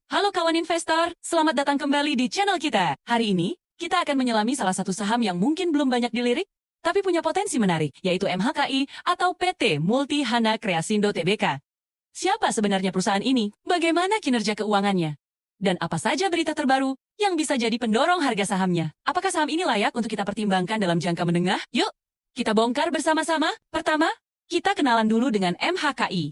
Halo kawan investor, selamat datang kembali di channel kita. Hari ini, kita akan menyelami salah satu saham yang mungkin belum banyak dilirik, tapi punya potensi menarik, yaitu MHKI atau PT Multihana Kreasindo Tbk. Siapa sebenarnya perusahaan ini? Bagaimana kinerja keuangannya? Dan apa saja berita terbaru yang bisa jadi pendorong harga sahamnya? Apakah saham ini layak untuk kita pertimbangkan dalam jangka menengah? Yuk, kita bongkar bersama-sama. Pertama, kita kenalan dulu dengan MHKI.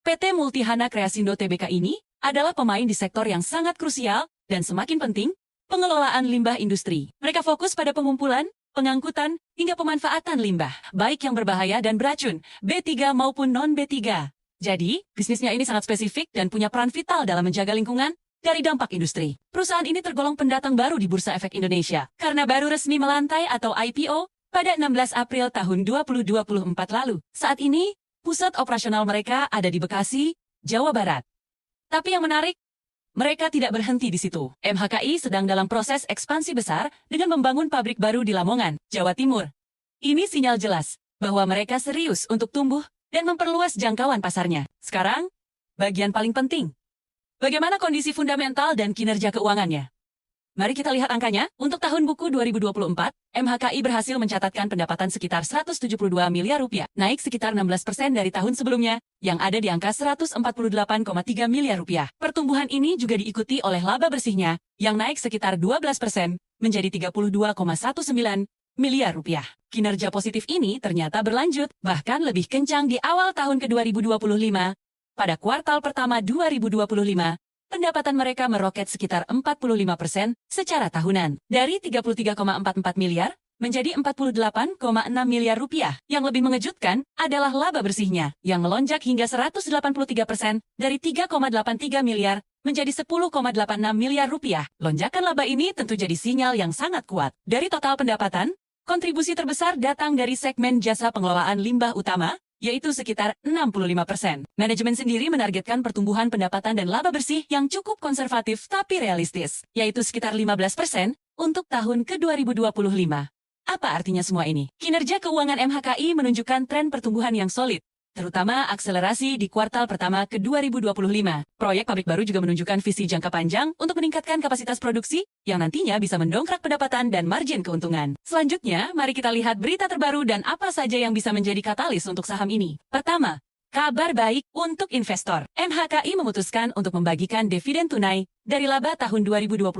PT Multihana Kreasindo Tbk ini adalah pemain di sektor yang sangat krusial dan semakin penting, pengelolaan limbah industri. Mereka fokus pada pengumpulan, pengangkutan, hingga pemanfaatan limbah, baik yang berbahaya dan beracun, B3 maupun non-B3. Jadi, bisnisnya ini sangat spesifik dan punya peran vital dalam menjaga lingkungan dari dampak industri. Perusahaan ini tergolong pendatang baru di Bursa Efek Indonesia, karena baru resmi melantai atau IPO pada 16 April tahun 2024 lalu. Saat ini, pusat operasional mereka ada di Bekasi, Jawa Barat. Tapi yang menarik, mereka tidak berhenti di situ. MHKI sedang dalam proses ekspansi besar dengan membangun pabrik baru di Lamongan, Jawa Timur. Ini sinyal jelas bahwa mereka serius untuk tumbuh dan memperluas jangkauan pasarnya. Sekarang, bagian paling penting. Bagaimana kondisi fundamental dan kinerja keuangannya? Mari kita lihat angkanya. Untuk tahun buku 2024, MHKI berhasil mencatatkan pendapatan sekitar 172 miliar rupiah, naik sekitar 16% dari tahun sebelumnya, yang ada di angka 148,3 miliar rupiah. Pertumbuhan ini juga diikuti oleh laba bersihnya, yang naik sekitar 12% menjadi 32,19 miliar rupiah. Kinerja positif ini ternyata berlanjut, bahkan lebih kencang di awal tahun ke-2025. Pada kuartal pertama 2025, pendapatan mereka meroket sekitar 45% secara tahunan, dari 33,44 miliar menjadi 48,6 miliar rupiah. Yang lebih mengejutkan adalah laba bersihnya, yang melonjak hingga 183% dari 3,83 miliar menjadi 10,86 miliar rupiah. Lonjakan laba ini tentu jadi sinyal yang sangat kuat. Dari total pendapatan, kontribusi terbesar datang dari segmen jasa pengelolaan limbah utama, yaitu sekitar 65%. Manajemen sendiri menargetkan pertumbuhan pendapatan dan laba bersih yang cukup konservatif tapi realistis, yaitu sekitar 15% untuk tahun ke-2025. Apa artinya semua ini? Kinerja keuangan MHKI menunjukkan tren pertumbuhan yang solid, terutama akselerasi di kuartal pertama ke-2025. Proyek pabrik baru juga menunjukkan visi jangka panjang untuk meningkatkan kapasitas produksi yang nantinya bisa mendongkrak pendapatan dan margin keuntungan. Selanjutnya, mari kita lihat berita terbaru dan apa saja yang bisa menjadi katalis untuk saham ini. Pertama, kabar baik untuk investor. MHKI memutuskan untuk membagikan dividen tunai dari laba tahun 2024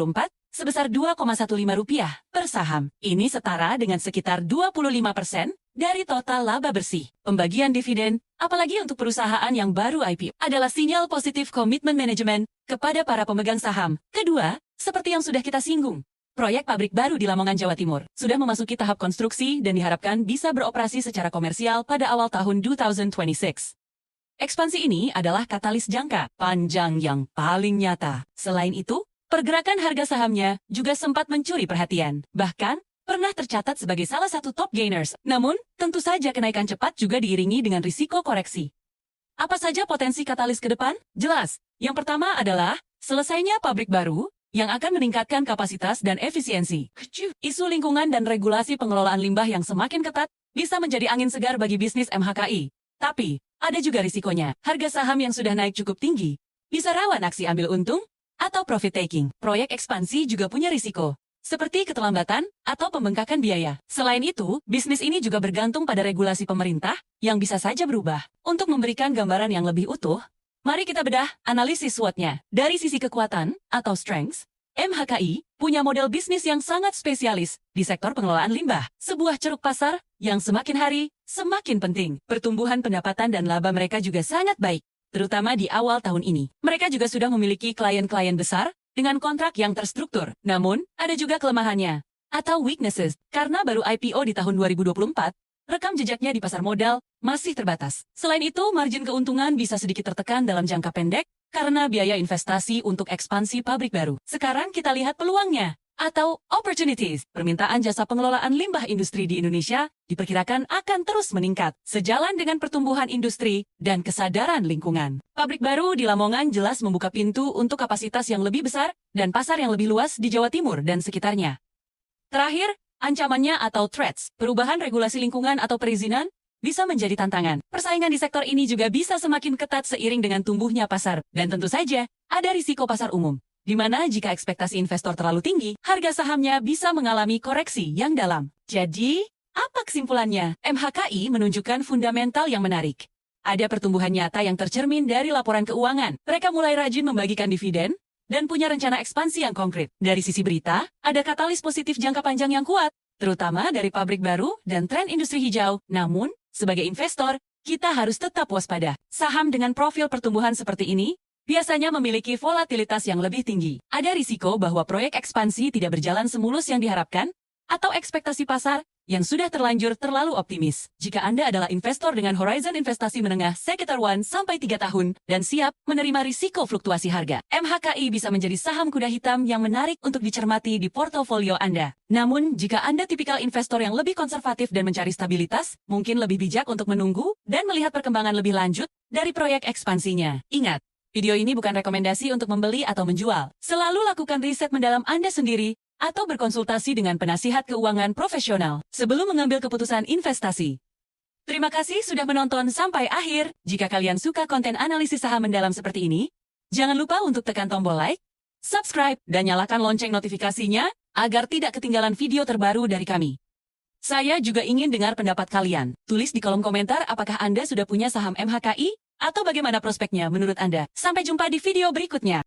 sebesar Rp2,15 per saham. Ini setara dengan sekitar 25% dari total laba bersih. Pembagian dividen, apalagi untuk perusahaan yang baru IPO, adalah sinyal positif komitmen manajemen kepada para pemegang saham. Kedua, seperti yang sudah kita singgung, proyek pabrik baru di Lamongan, Jawa Timur sudah memasuki tahap konstruksi dan diharapkan bisa beroperasi secara komersial pada awal tahun 2026. Ekspansi ini adalah katalis jangka panjang yang paling nyata. Selain itu, pergerakan harga sahamnya juga sempat mencuri perhatian. Bahkan, pernah tercatat sebagai salah satu top gainers. Namun, tentu saja kenaikan cepat juga diiringi dengan risiko koreksi. Apa saja potensi katalis ke depan? Jelas. Yang pertama adalah selesainya pabrik baru yang akan meningkatkan kapasitas dan efisiensi. Isu lingkungan dan regulasi pengelolaan limbah yang semakin ketat bisa menjadi angin segar bagi bisnis MHKI. Tapi, ada juga risikonya. Harga saham yang sudah naik cukup tinggi bisa rawan aksi ambil untung atau profit taking. Proyek ekspansi juga punya risiko, seperti keterlambatan atau pembengkakan biaya. Selain itu, bisnis ini juga bergantung pada regulasi pemerintah yang bisa saja berubah. Untuk memberikan gambaran yang lebih utuh, mari kita bedah analisis SWOT-nya. Dari sisi kekuatan atau strengths, MHKI punya model bisnis yang sangat spesialis di sektor pengelolaan limbah. Sebuah ceruk pasar yang semakin hari semakin penting. Pertumbuhan pendapatan dan laba mereka juga sangat baik, terutama di awal tahun ini. Mereka juga sudah memiliki klien-klien besar dengan kontrak yang terstruktur. Namun, ada juga kelemahannya, atau weaknesses, karena baru IPO di tahun 2024, rekam jejaknya di pasar modal masih terbatas. Selain itu, margin keuntungan bisa sedikit tertekan dalam jangka pendek karena biaya investasi untuk ekspansi pabrik baru. Sekarang kita lihat peluangnya, atau opportunities. Permintaan jasa pengelolaan limbah industri di Indonesia diperkirakan akan terus meningkat, sejalan dengan pertumbuhan industri dan kesadaran lingkungan. Pabrik baru di Lamongan jelas membuka pintu untuk kapasitas yang lebih besar dan pasar yang lebih luas di Jawa Timur dan sekitarnya. Terakhir, ancamannya atau threats, perubahan regulasi lingkungan atau perizinan bisa menjadi tantangan. Persaingan di sektor ini juga bisa semakin ketat seiring dengan tumbuhnya pasar. Dan tentu saja, ada risiko pasar umum, di mana jika ekspektasi investor terlalu tinggi, harga sahamnya bisa mengalami koreksi yang dalam. Jadi, apa kesimpulannya? MHKI menunjukkan fundamental yang menarik. Ada pertumbuhan nyata yang tercermin dari laporan keuangan. Mereka mulai rajin membagikan dividen dan punya rencana ekspansi yang konkret. Dari sisi berita, ada katalis positif jangka panjang yang kuat, terutama dari pabrik baru dan tren industri hijau. Namun, sebagai investor, kita harus tetap waspada. Saham dengan profil pertumbuhan seperti ini biasanya memiliki volatilitas yang lebih tinggi. Ada risiko bahwa proyek ekspansi tidak berjalan semulus yang diharapkan, atau ekspektasi pasar yang sudah terlanjur terlalu optimis. Jika Anda adalah investor dengan horizon investasi menengah sekitar 1-3 tahun dan siap menerima risiko fluktuasi harga, MHKI bisa menjadi saham kuda hitam yang menarik untuk dicermati di portofolio Anda. Namun, jika Anda tipikal investor yang lebih konservatif dan mencari stabilitas, mungkin lebih bijak untuk menunggu dan melihat perkembangan lebih lanjut dari proyek ekspansinya. Ingat, video ini bukan rekomendasi untuk membeli atau menjual. Selalu lakukan riset mendalam Anda sendiri atau berkonsultasi dengan penasihat keuangan profesional sebelum mengambil keputusan investasi. Terima kasih sudah menonton sampai akhir. Jika kalian suka konten analisis saham mendalam seperti ini, jangan lupa untuk tekan tombol like, subscribe, dan nyalakan lonceng notifikasinya agar tidak ketinggalan video terbaru dari kami. Saya juga ingin dengar pendapat kalian. Tulis di kolom komentar apakah Anda sudah punya saham MHKI atau bagaimana prospeknya menurut Anda. Sampai jumpa di video berikutnya.